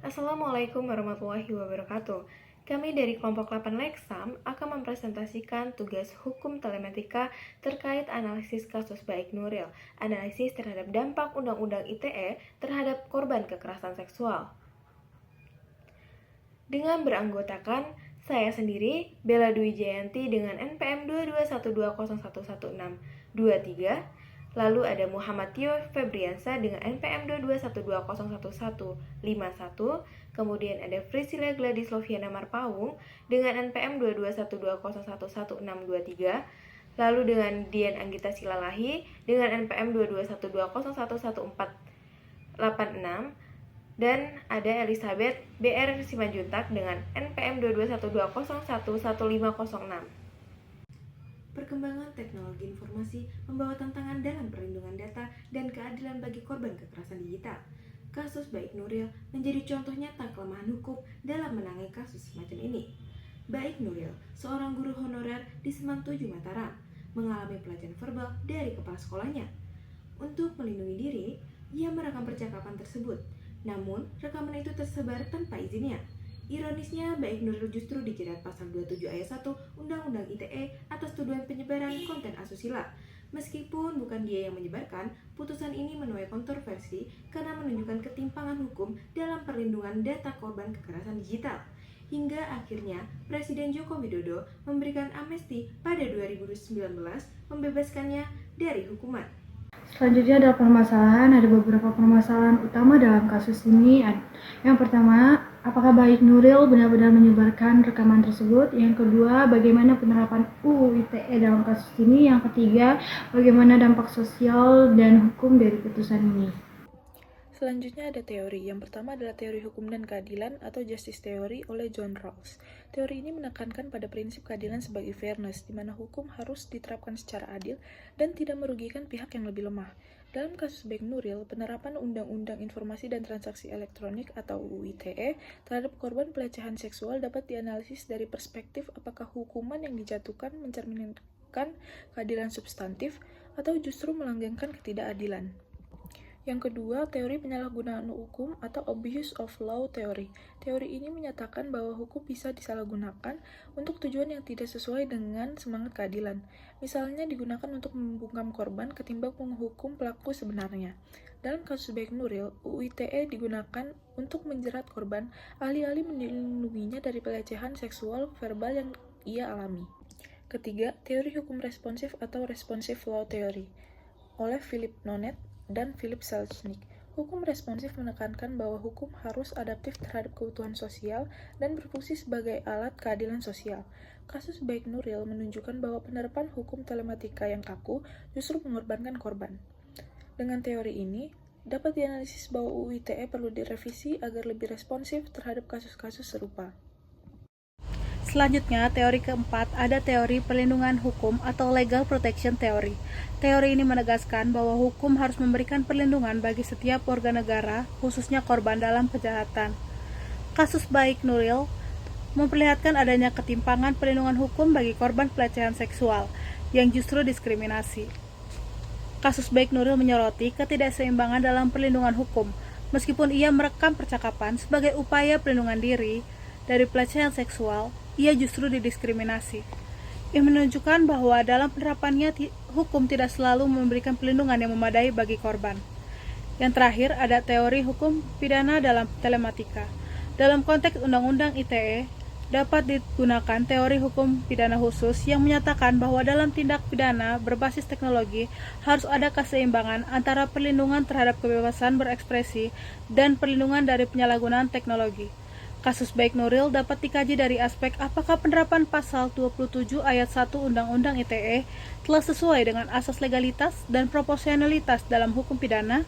Assalamualaikum warahmatullahi wabarakatuh. Kami dari kelompok 8 Leksam akan mempresentasikan tugas hukum telematika terkait analisis kasus Baik Nuril, analisis terhadap dampak Undang-Undang ITE terhadap korban kekerasan seksual. Dengan beranggotakan saya sendiri, Bella Dwi Jayanti dengan NPM 2212011623, lalu ada Muhammad Tio Febriansa dengan NPM 2212011151, kemudian ada Priscilla Gladisloviana Marpaung dengan NPM 2212011623, lalu dengan Dian Anggita Silalahi dengan NPM 2212011486, dan ada Elizabeth BR Simanjuntak dengan NPM 2212011506. Perkembangan teknologi informasi membawa tantangan dalam perlindungan data dan keadilan bagi korban kekerasan digital. Kasus Baik Nuril menjadi contoh nyata kelemahan hukum dalam menangani kasus semacam ini. Baik Nuril, seorang guru honorer di Seman 7 Mataram, mengalami pelecehan verbal dari kepala sekolahnya. Untuk melindungi diri, ia merekam percakapan tersebut. Namun, rekaman itu tersebar tanpa izinnya. Ironisnya, Baik Nuril justru dijerat pasal 27 ayat 1 Undang-Undang ITE atas tuduhan penyebaran konten asusila. Meskipun bukan dia yang menyebarkan, putusan ini menuai kontroversi karena menunjukkan ketimpangan hukum dalam perlindungan data korban kekerasan digital. Hingga akhirnya, Presiden Joko Widodo memberikan amnesti pada 2019, membebaskannya dari hukuman. Selanjutnya ada beberapa permasalahan utama dalam kasus ini. Yang pertama, apakah Baik Nuril benar-benar menyebarkan rekaman tersebut? Yang kedua, bagaimana penerapan UU ITE dalam kasus ini? Yang ketiga, bagaimana dampak sosial dan hukum dari putusan ini? Selanjutnya ada teori. Yang pertama adalah teori hukum dan keadilan atau justice theory oleh John Rawls. Teori ini menekankan pada prinsip keadilan sebagai fairness, di mana hukum harus diterapkan secara adil dan tidak merugikan pihak yang lebih lemah. Dalam kasus Baik Nuril, penerapan Undang-Undang Informasi dan Transaksi Elektronik atau UU ITE terhadap korban pelecehan seksual dapat dianalisis dari perspektif apakah hukuman yang dijatuhkan mencerminkan keadilan substantif atau justru melanggengkan ketidakadilan. Yang kedua, teori penyalahgunaan hukum atau abuse of law theory. Teori ini menyatakan bahwa hukum bisa disalahgunakan untuk tujuan yang tidak sesuai dengan semangat keadilan. Misalnya digunakan untuk membungkam korban ketimbang menghukum pelaku sebenarnya. Dalam kasus Baik Nuril, UU ITE digunakan untuk menjerat korban, alih-alih melindunginya dari pelecehan seksual verbal yang ia alami. Ketiga, teori hukum responsif atau responsive law theory oleh Philip Nonet dan Philip Selznick. Hukum responsif menekankan bahwa hukum harus adaptif terhadap kebutuhan sosial dan berfungsi sebagai alat keadilan sosial. Kasus Baik Nuril menunjukkan bahwa penerapan hukum telematika yang kaku justru mengorbankan korban. Dengan teori ini, dapat dianalisis bahwa UU ITE perlu direvisi agar lebih responsif terhadap kasus-kasus serupa. Selanjutnya, teori keempat ada teori perlindungan hukum atau legal protection theory. Teori ini menegaskan bahwa hukum harus memberikan perlindungan bagi setiap warga negara, khususnya korban dalam kejahatan. Kasus Baik Nuril memperlihatkan adanya ketimpangan perlindungan hukum bagi korban pelecehan seksual, yang justru diskriminasi. Kasus Baik Nuril menyoroti ketidakseimbangan dalam perlindungan hukum, meskipun ia merekam percakapan sebagai upaya perlindungan diri dari pelecehan seksual, ia justru didiskriminasi. Ia menunjukkan bahwa dalam penerapannya hukum tidak selalu memberikan perlindungan yang memadai bagi korban. Yang terakhir ada teori hukum pidana dalam telematika. Dalam konteks Undang-Undang ITE, dapat digunakan teori hukum pidana khusus yang menyatakan bahwa dalam tindak pidana berbasis teknologi harus ada keseimbangan antara perlindungan terhadap kebebasan berekspresi dan perlindungan dari penyalahgunaan teknologi. Kasus Baik Nuril dapat dikaji dari aspek apakah penerapan pasal 27 ayat 1 Undang-Undang ITE telah sesuai dengan asas legalitas dan proporsionalitas dalam hukum pidana.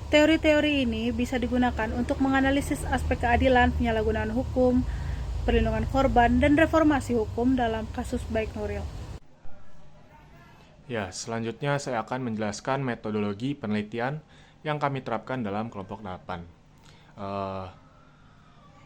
Teori-teori ini bisa digunakan untuk menganalisis aspek keadilan, penyalahgunaan hukum, perlindungan korban, dan reformasi hukum dalam kasus Baik Nuril. Ya, selanjutnya saya akan menjelaskan metodologi penelitian yang kami terapkan dalam kelompok 8.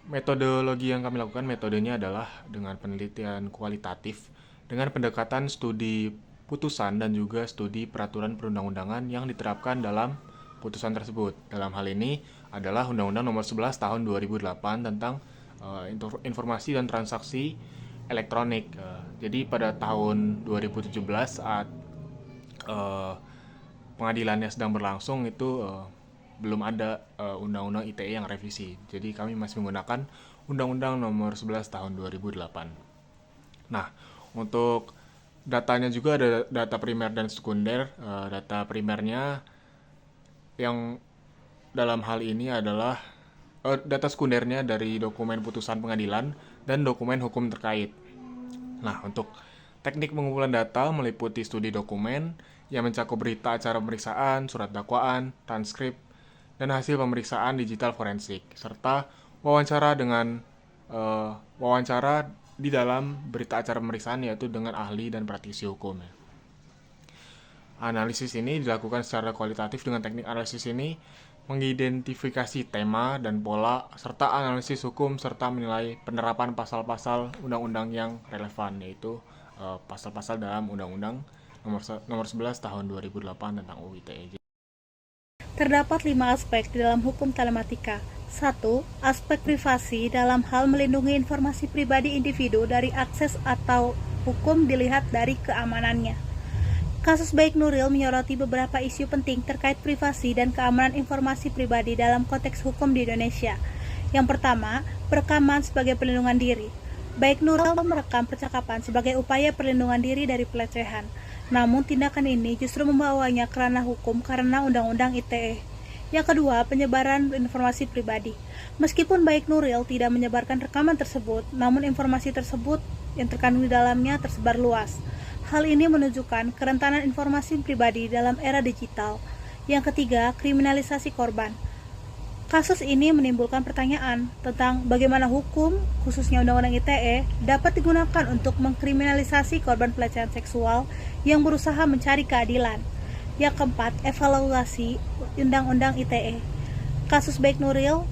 Metodologi yang kami lakukan, metodenya adalah dengan penelitian kualitatif, dengan pendekatan studi putusan dan juga studi peraturan perundang-undangan yang diterapkan dalam putusan tersebut. Dalam hal ini, adalah Undang-Undang Nomor 11 Tahun 2008 tentang informasi dan transaksi elektronik. Jadi pada tahun 2017 saat pengadilannya sedang berlangsung itu belum ada undang-undang ITE yang revisi. Jadi kami masih menggunakan Undang-Undang Nomor 11 Tahun 2008. Nah, untuk datanya juga ada data primer dan sekunder. Data primernya yang dalam hal ini adalah data sekundernya dari dokumen putusan pengadilan dan dokumen hukum terkait. Nah, untuk teknik pengumpulan data meliputi studi dokumen yang mencakup berita acara pemeriksaan, surat dakwaan, transkrip, dan hasil pemeriksaan digital forensik, serta wawancara di dalam berita acara pemeriksaan yaitu dengan ahli dan praktisi hukum. Analisis ini dilakukan secara kualitatif dengan teknik analisis ini mengidentifikasi tema dan pola serta analisis hukum serta menilai penerapan pasal-pasal undang-undang yang relevan yaitu pasal-pasal dalam Undang-Undang Nomor 11 Tahun 2008 tentang UU ITE. Terdapat 5 aspek di dalam hukum telematika. 1. Aspek privasi dalam hal melindungi informasi pribadi individu dari akses atau hukum dilihat dari keamanannya. Kasus Baik Nuril menyoroti beberapa isu penting terkait privasi dan keamanan informasi pribadi dalam konteks hukum di Indonesia. Yang pertama, perekaman sebagai perlindungan diri. Baik Nuril merekam percakapan sebagai upaya perlindungan diri dari pelecehan. Namun tindakan ini justru membawanya ke ranah hukum karena Undang-Undang ITE. Yang kedua, penyebaran informasi pribadi. Meskipun Baik Nuril tidak menyebarkan rekaman tersebut, namun informasi tersebut yang terkandung di dalamnya tersebar luas. Hal ini menunjukkan kerentanan informasi pribadi dalam era digital. Yang ketiga, kriminalisasi korban. Kasus ini menimbulkan pertanyaan tentang bagaimana hukum, khususnya Undang-Undang ITE, dapat digunakan untuk mengkriminalisasi korban pelecehan seksual yang berusaha mencari keadilan. Yang keempat, evaluasi Undang-Undang ITE. Kasus Baik Nuril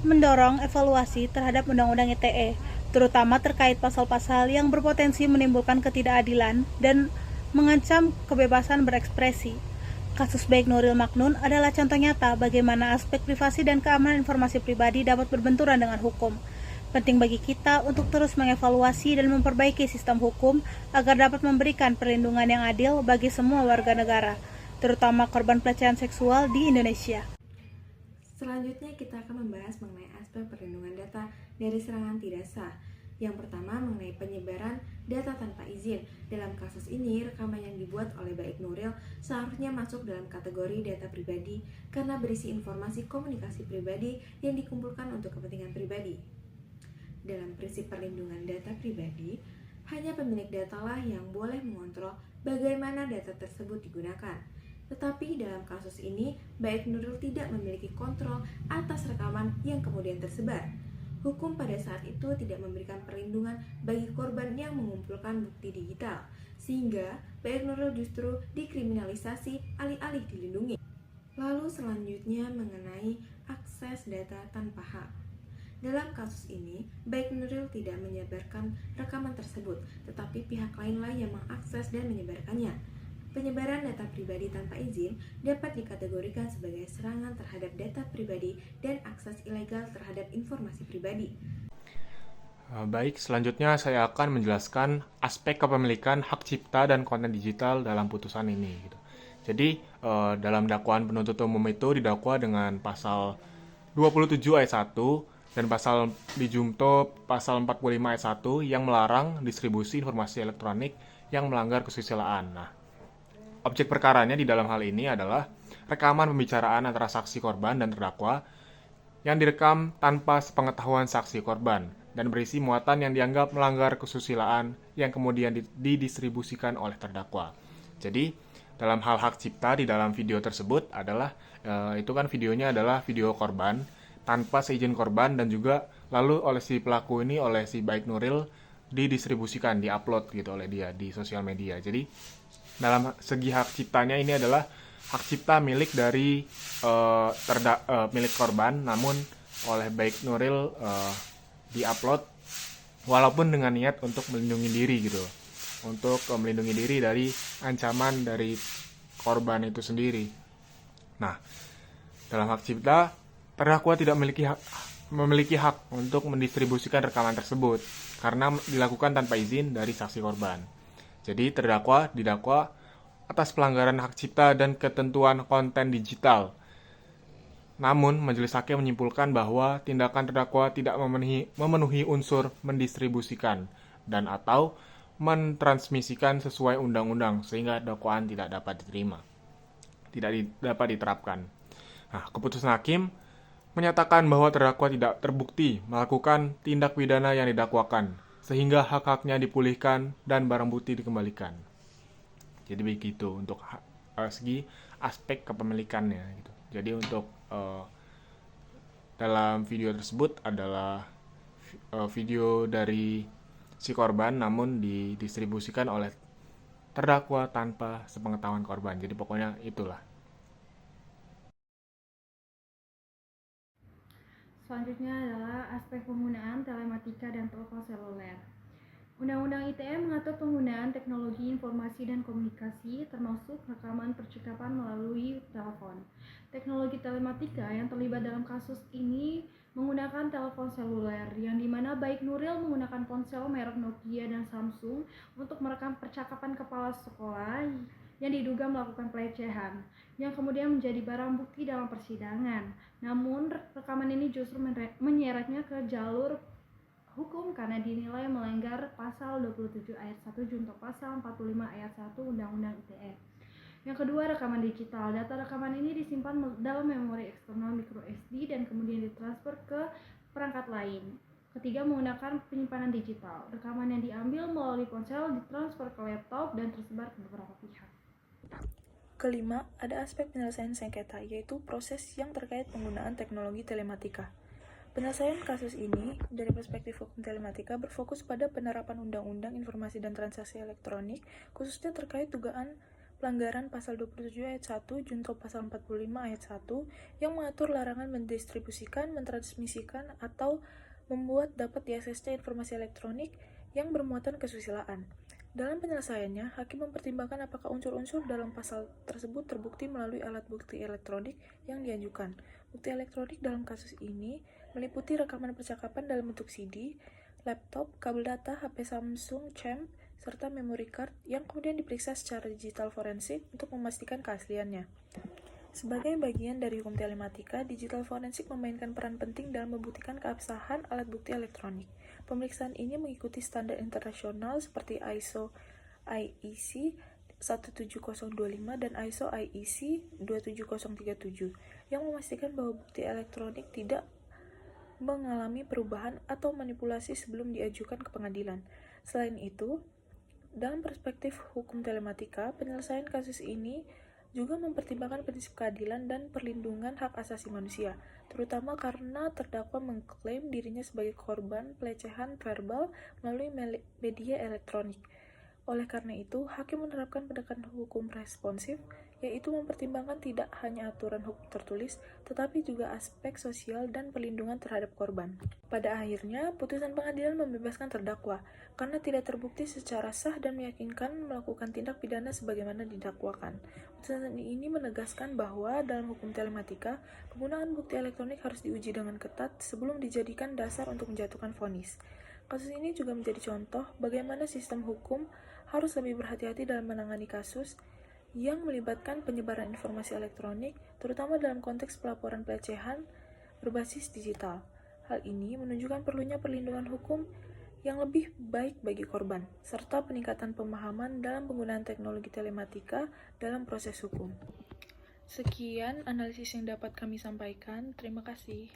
mendorong evaluasi terhadap Undang-Undang ITE, terutama terkait pasal-pasal yang berpotensi menimbulkan ketidakadilan dan mengancam kebebasan berekspresi. Kasus Baik Nuril Maknun adalah contoh nyata bagaimana aspek privasi dan keamanan informasi pribadi dapat berbenturan dengan hukum. Penting bagi kita untuk terus mengevaluasi dan memperbaiki sistem hukum agar dapat memberikan perlindungan yang adil bagi semua warga negara, terutama korban pelecehan seksual di Indonesia. Selanjutnya kita akan membahas mengenai aspek perlindungan data dari serangan tidak sah. Yang pertama mengenai penyebaran data tanpa izin. Dalam kasus ini, rekaman yang dibuat oleh Baik Nuril seharusnya masuk dalam kategori data pribadi karena berisi informasi komunikasi pribadi yang dikumpulkan untuk kepentingan pribadi. Dalam prinsip perlindungan data pribadi, hanya pemilik data lah yang boleh mengontrol bagaimana data tersebut digunakan. Tetapi dalam kasus ini, Baik Nuril tidak memiliki kontrol atas rekaman yang kemudian tersebar. Hukum pada saat itu tidak memberikan perlindungan bagi korban yang mengumpulkan bukti digital, sehingga Baik Nuril justru dikriminalisasi alih-alih dilindungi. Lalu selanjutnya mengenai akses data tanpa hak. Dalam kasus ini, Baik Nuril tidak menyebarkan rekaman tersebut, tetapi pihak lainlah yang mengakses dan menyebarkannya. Penyebaran data pribadi tanpa izin dapat dikategorikan sebagai serangan terhadap data pribadi dan akses ilegal terhadap informasi pribadi. Baik, selanjutnya saya akan menjelaskan aspek kepemilikan hak cipta dan konten digital dalam putusan ini. Jadi, dalam dakwaan penuntut umum itu didakwa dengan pasal 27 ayat 1 dan pasal di Jumto pasal 45 ayat 1 yang melarang distribusi informasi elektronik yang melanggar kesusilaan. Nah, objek perkaranya di dalam hal ini adalah rekaman pembicaraan antara saksi korban dan terdakwa yang direkam tanpa sepengetahuan saksi korban dan berisi muatan yang dianggap melanggar kesusilaan yang kemudian didistribusikan oleh terdakwa. Jadi, dalam hal hak cipta di dalam video tersebut adalah itu kan videonya adalah video korban tanpa seizin korban dan juga lalu oleh si pelaku ini oleh si Baik Nuril didistribusikan, diupload gitu oleh dia di sosial media. Jadi dalam segi hak ciptanya ini adalah hak cipta milik dari milik korban, namun oleh Baik Nuril diupload walaupun dengan niat untuk melindungi diri gitu, untuk melindungi diri dari ancaman dari korban itu sendiri. Nah, dalam hak cipta terdakwa tidak memiliki hak untuk mendistribusikan rekaman tersebut karena dilakukan tanpa izin dari saksi korban. Jadi terdakwa didakwa atas pelanggaran hak cipta dan ketentuan konten digital. Namun, majelis hakim menyimpulkan bahwa tindakan terdakwa tidak memenuhi unsur mendistribusikan dan atau mentransmisikan sesuai undang-undang sehingga dakwaan tidak dapat diterapkan. Nah, keputusan hakim menyatakan bahwa terdakwa tidak terbukti melakukan tindak pidana yang didakwakan sehingga hak-haknya dipulihkan dan barang bukti dikembalikan. Jadi begitu untuk segi aspek kepemilikannya gitu. Jadi untuk dalam video tersebut adalah video dari si korban namun didistribusikan oleh terdakwa tanpa sepengetahuan korban. Jadi pokoknya itulah. Selanjutnya adalah aspek penggunaan telematika dan telepon seluler. Undang-Undang ITE mengatur penggunaan teknologi informasi dan komunikasi termasuk rekaman percakapan melalui telepon. Teknologi telematika yang terlibat dalam kasus ini menggunakan telepon seluler yang dimana baik Nuril menggunakan ponsel merek Nokia dan Samsung untuk merekam percakapan kepala sekolah yang diduga melakukan pelecehan yang kemudian menjadi barang bukti dalam persidangan. Namun rekaman ini justru menyeretnya ke jalur hukum karena dinilai melanggar pasal 27 ayat 1 junto pasal 45 ayat 1 Undang-Undang ITE. Yang kedua, rekaman digital. Data rekaman ini disimpan dalam memori eksternal microSD dan kemudian ditransfer ke perangkat lain. Ketiga, menggunakan penyimpanan digital. Rekaman yang diambil melalui ponsel ditransfer ke laptop dan tersebar ke beberapa pihak. Kelima, ada aspek penyelesaian sengketa, yaitu proses yang terkait penggunaan teknologi telematika. Penyelesaian kasus ini dari perspektif hukum telematika berfokus pada penerapan Undang-Undang Informasi dan Transaksi Elektronik, khususnya terkait dugaan pelanggaran pasal 27 ayat 1 junto pasal 45 ayat 1 yang mengatur larangan mendistribusikan, mentransmisikan, atau membuat dapat diaksesnya informasi elektronik yang bermuatan kesusilaan. Dalam penyelesaiannya, hakim mempertimbangkan apakah unsur-unsur dalam pasal tersebut terbukti melalui alat bukti elektronik yang diajukan. Bukti elektronik dalam kasus ini meliputi rekaman percakapan dalam bentuk CD, laptop, kabel data, HP Samsung, CHAM, serta memory card yang kemudian diperiksa secara digital forensik untuk memastikan keasliannya. Sebagai bagian dari hukum telematika, digital forensik memainkan peran penting dalam membuktikan keabsahan alat bukti elektronik. Pemeriksaan ini mengikuti standar internasional seperti ISO IEC 17025 dan ISO IEC 27037 yang memastikan bahwa bukti elektronik tidak mengalami perubahan atau manipulasi sebelum diajukan ke pengadilan. Selain itu, dalam perspektif hukum telematika, penyelesaian kasus ini juga mempertimbangkan prinsip keadilan dan perlindungan hak asasi manusia, terutama karena terdakwa mengklaim dirinya sebagai korban pelecehan verbal melalui media elektronik. Oleh karena itu, hakim menerapkan pendekatan hukum responsif, yaitu mempertimbangkan tidak hanya aturan hukum tertulis, tetapi juga aspek sosial dan perlindungan terhadap korban. Pada akhirnya, putusan pengadilan membebaskan terdakwa, karena tidak terbukti secara sah dan meyakinkan melakukan tindak pidana sebagaimana didakwakan. Putusan ini menegaskan bahwa dalam hukum telematika, penggunaan bukti elektronik harus diuji dengan ketat sebelum dijadikan dasar untuk menjatuhkan vonis. Kasus ini juga menjadi contoh bagaimana sistem hukum harus lebih berhati-hati dalam menangani kasus yang melibatkan penyebaran informasi elektronik, terutama dalam konteks pelaporan pelecehan berbasis digital. Hal ini menunjukkan perlunya perlindungan hukum yang lebih baik bagi korban, serta peningkatan pemahaman dalam penggunaan teknologi telematika dalam proses hukum. Sekian analisis yang dapat kami sampaikan. Terima kasih.